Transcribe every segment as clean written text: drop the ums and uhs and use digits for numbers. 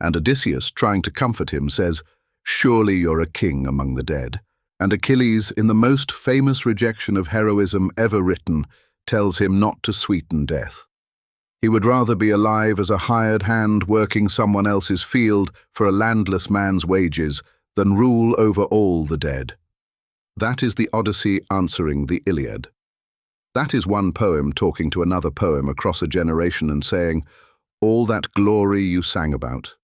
And Odysseus, trying to comfort him, says, "Surely you're a king among the dead." And Achilles, in the most famous rejection of heroism ever written, tells him not to sweeten death. He would rather be alive as a hired hand working someone else's field for a landless man's wages than rule over all the dead. That is the Odyssey answering the Iliad. That is one poem talking to another poem across a generation and saying, "All that glory you sang about,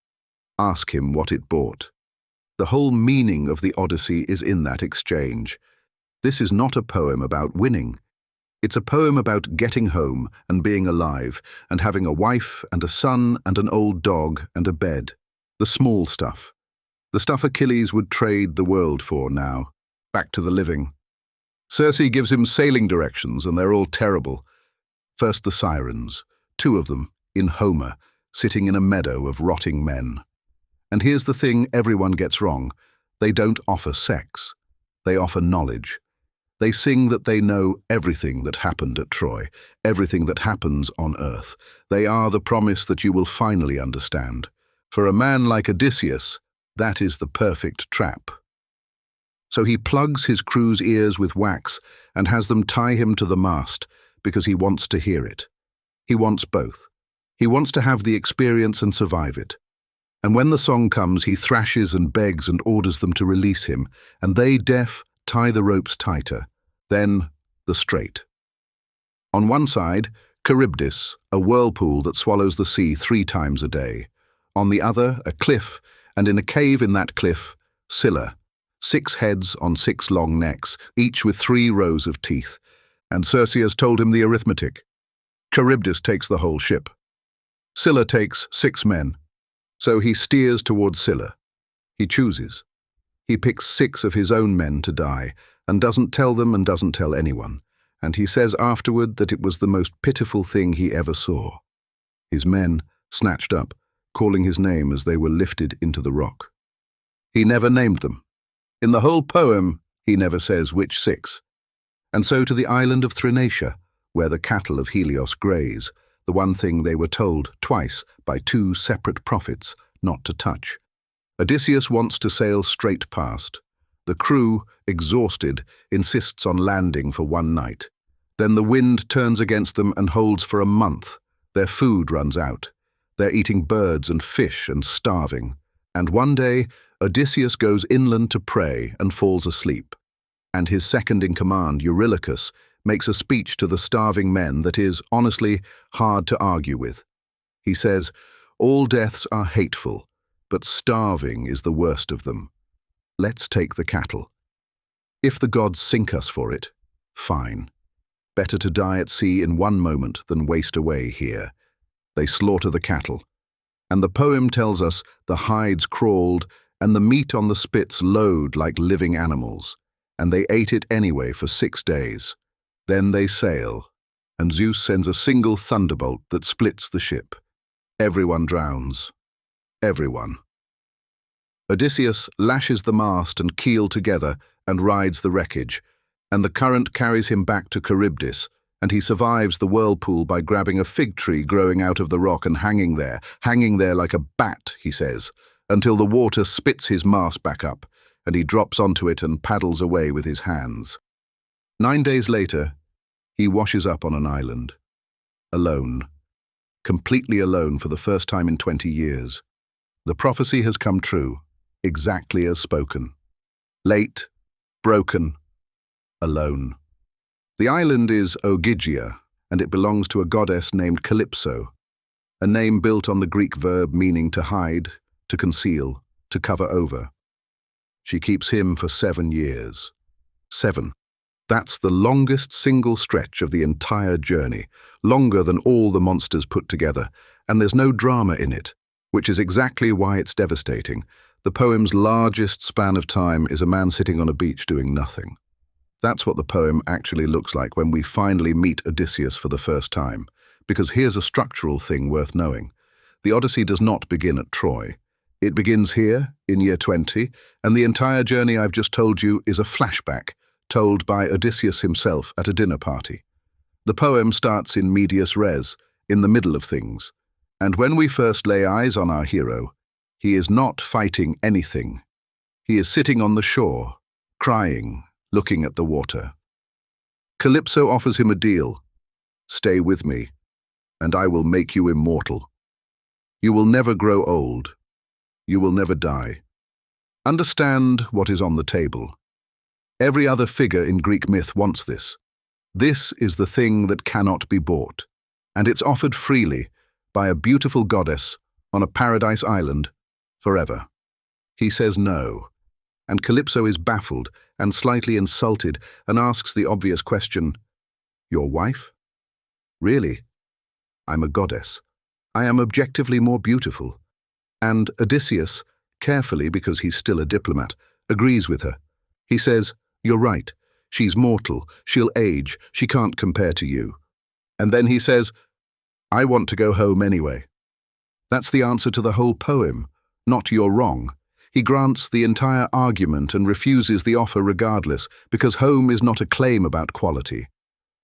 ask him what it bought." The whole meaning of the Odyssey is in that exchange. This is not a poem about winning. It's a poem about getting home and being alive and having a wife and a son and an old dog and a bed. The small stuff. The stuff Achilles would trade the world for now. Back to the living. Circe gives him sailing directions, and they're all terrible. First the Sirens, 2 of them, in Homer, sitting in a meadow of rotting men. And here's the thing everyone gets wrong. They don't offer sex. They offer knowledge. They sing that they know everything that happened at Troy, everything that happens on Earth. They are the promise that you will finally understand. For a man like Odysseus, that is the perfect trap. So he plugs his crew's ears with wax and has them tie him to the mast because he wants to hear it. He wants both. He wants to have the experience and survive it. And when the song comes, he thrashes and begs and orders them to release him, and they, deaf, tie the ropes tighter. Then the strait. On one side, Charybdis, a whirlpool that swallows the sea 3 times a day. On the other, a cliff, and in a cave in that cliff, Scylla. 6 heads on 6 long necks, each with 3 rows of teeth. And Circe has told him the arithmetic. Charybdis takes the whole ship. Scylla takes 6 men. So he steers towards Scylla. He chooses. He picks 6 of his own men to die, and doesn't tell them and doesn't tell anyone. And he says afterward that it was the most pitiful thing he ever saw. His men snatched up, calling his name as they were lifted into the rock. He never named them. In the whole poem, he never says which 6. And so to the island of Thrinacia, where the cattle of Helios graze, the one thing they were told twice by 2 separate prophets not to touch. Odysseus wants to sail straight past. The crew, exhausted, insists on landing for 1 night. Then the wind turns against them and holds for a month. Their food runs out. They're eating birds and fish and starving. And one day, Odysseus goes inland to pray and falls asleep. And his second-in-command, Eurylochus, makes a speech to the starving men that is, honestly, hard to argue with. He says, "All deaths are hateful, but starving is the worst of them. Let's take the cattle. If the gods sink us for it, fine. Better to die at sea in 1 moment than waste away here." They slaughter the cattle. And the poem tells us the hides crawled and the meat on the spits lowed like living animals, and they ate it anyway for 6 days. Then they sail, and Zeus sends a single thunderbolt that splits the ship. Everyone drowns. Everyone. Odysseus lashes the mast and keel together and rides the wreckage, and the current carries him back to Charybdis, and he survives the whirlpool by grabbing a fig tree growing out of the rock and hanging there like a bat, he says, until the water spits his mast back up, and he drops onto it and paddles away with his hands. 9 days later, he washes up on an island. Alone. Completely alone for the first time in 20 years. The prophecy has come true, exactly as spoken. Late, broken, alone. The island is Ogygia, and it belongs to a goddess named Calypso, a name built on the Greek verb meaning to hide, to conceal, to cover over. She keeps him for 7 years. 7. That's the longest single stretch of the entire journey, longer than all the monsters put together, and there's no drama in it, which is exactly why it's devastating. The poem's largest span of time is a man sitting on a beach doing nothing. That's what the poem actually looks like when we finally meet Odysseus for the first time, because here's a structural thing worth knowing. The Odyssey does not begin at Troy. It begins here, in year 20, and the entire journey I've just told you is a flashback, told by Odysseus himself at a dinner party. The poem starts in medias res, in the middle of things, and when we first lay eyes on our hero, He is not fighting anything. He is sitting on the shore, crying, looking at the water. Calypso offers him a deal. Stay with me, and I will make you immortal. You will never grow old. You will never die. Understand what is on the table. Every other figure in Greek myth wants this. This is the thing that cannot be bought, and it's offered freely by a beautiful goddess on a paradise island forever. He says no, and Calypso is baffled and slightly insulted and asks the obvious question, "Your wife? Really? I'm a goddess. I am objectively more beautiful." And Odysseus, carefully because he's still a diplomat, agrees with her. He says, "You're right. She's mortal. She'll age. She can't compare to you." And then he says, "I want to go home anyway." That's the answer to the whole poem, not "you're wrong." He grants the entire argument and refuses the offer regardless, because home is not a claim about quality.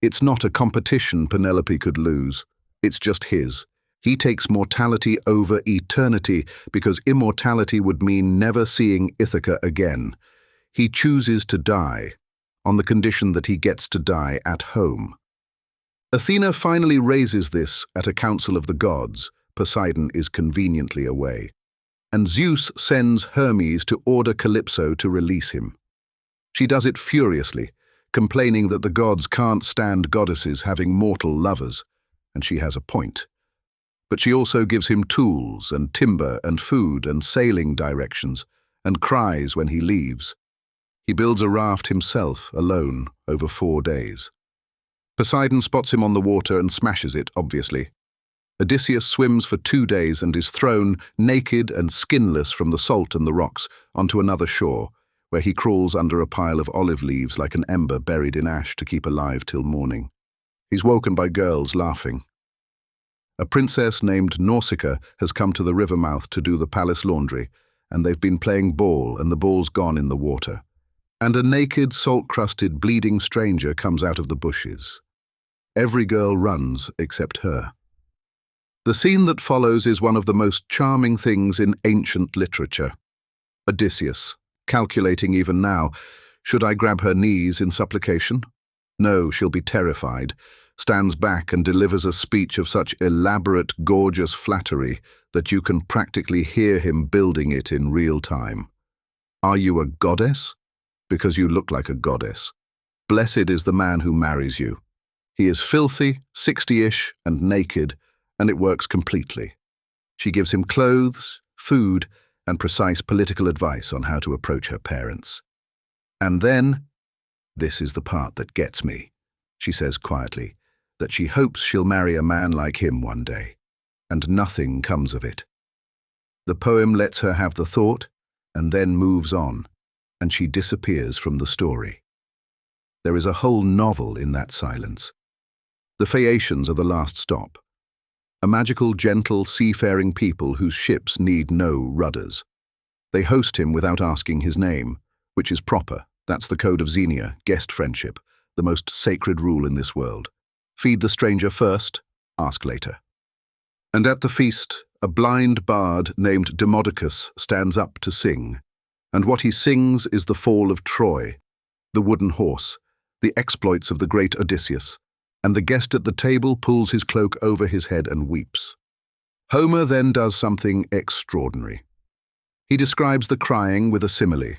It's not a competition Penelope could lose. It's just his. He takes mortality over eternity because immortality would mean never seeing Ithaca again. He chooses to die, on the condition that he gets to die at home. Athena finally raises this at a council of the gods. Poseidon is conveniently away, and Zeus sends Hermes to order Calypso to release him. She does it furiously, complaining that the gods can't stand goddesses having mortal lovers, and she has a point. But she also gives him tools and timber and food and sailing directions, and cries when he leaves. He builds a raft himself, alone, over 4 days. Poseidon spots him on the water and smashes it, obviously. Odysseus swims for 2 days and is thrown, naked and skinless from the salt and the rocks, onto another shore, where he crawls under a pile of olive leaves like an ember buried in ash to keep alive till morning. He's woken by girls laughing. A princess named Nausicaa has come to the river mouth to do the palace laundry, and they've been playing ball, and the ball's gone in the water. And a naked, salt-crusted, bleeding stranger comes out of the bushes. Every girl runs except her. The scene that follows is one of the most charming things in ancient literature. Odysseus, calculating even now, should I grab her knees in supplication? No, she'll be terrified, stands back and delivers a speech of such elaborate, gorgeous flattery that you can practically hear him building it in real time. Are you a goddess? Because you look like a goddess. Blessed is the man who marries you. He is filthy, 60-ish, and naked, and it works completely. She gives him clothes, food, and precise political advice on how to approach her parents. And then, this is the part that gets me, she says quietly, that she hopes she'll marry a man like him one day, and nothing comes of it. The poem lets her have the thought, and then moves on, and she disappears from the story. There is a whole novel in that silence. The Phaeacians are the last stop. A magical, gentle, seafaring people whose ships need no rudders. They host him without asking his name, which is proper. That's the code of Xenia, guest friendship, the most sacred rule in this world. Feed the stranger first, ask later. And at the feast, a blind bard named Demodocus stands up to sing. And what he sings is the fall of Troy, the wooden horse, the exploits of the great Odysseus, and the guest at the table pulls his cloak over his head and weeps. Homer then does something extraordinary. He describes the crying with a simile.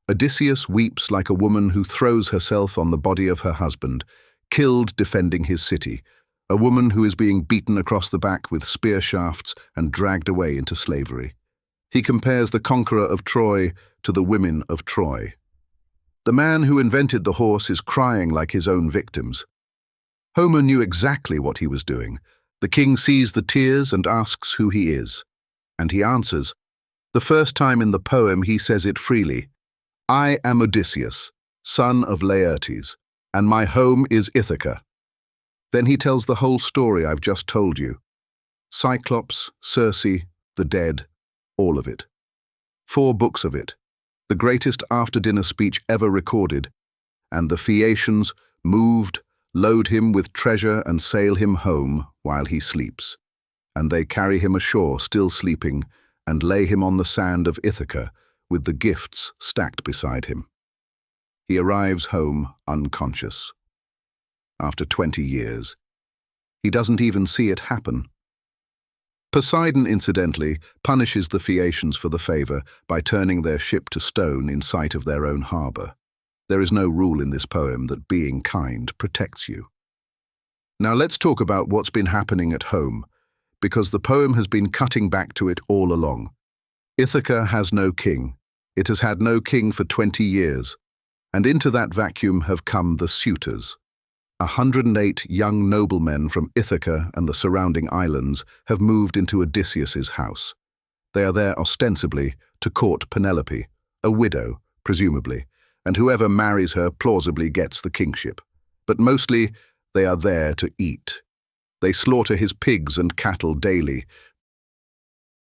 Odysseus weeps like a woman who throws herself on the body of her husband, killed defending his city, a woman who is being beaten across the back with spear shafts and dragged away into slavery. He compares the conqueror of Troy to the women of Troy. The man who invented the horse is crying like his own victims. Homer knew exactly what he was doing. The king sees the tears and asks who he is. And he answers. The first time in the poem he says it freely. I am Odysseus, son of Laertes, and my home is Ithaca. Then he tells the whole story I've just told you. Cyclops, Circe, the dead, all of it. 4 books of it, the greatest after-dinner speech ever recorded, and the Phaeacians, moved, load him with treasure and sail him home while he sleeps. And they carry him ashore, still sleeping, and lay him on the sand of Ithaca with the gifts stacked beside him. He arrives home unconscious. After 20 years, he doesn't even see it happen. Poseidon, incidentally, punishes the Phaeacians for the favor by turning their ship to stone in sight of their own harbor. There is no rule in this poem that being kind protects you. Now let's talk about what's been happening at home, because the poem has been cutting back to it all along. Ithaca has no king. It has had no king for 20 years, and into that vacuum have come the suitors. 108 young noblemen from Ithaca and the surrounding islands have moved into Odysseus's house. They are there ostensibly to court Penelope, a widow, presumably, and whoever marries her plausibly gets the kingship. But mostly, they are there to eat. They slaughter his pigs and cattle daily,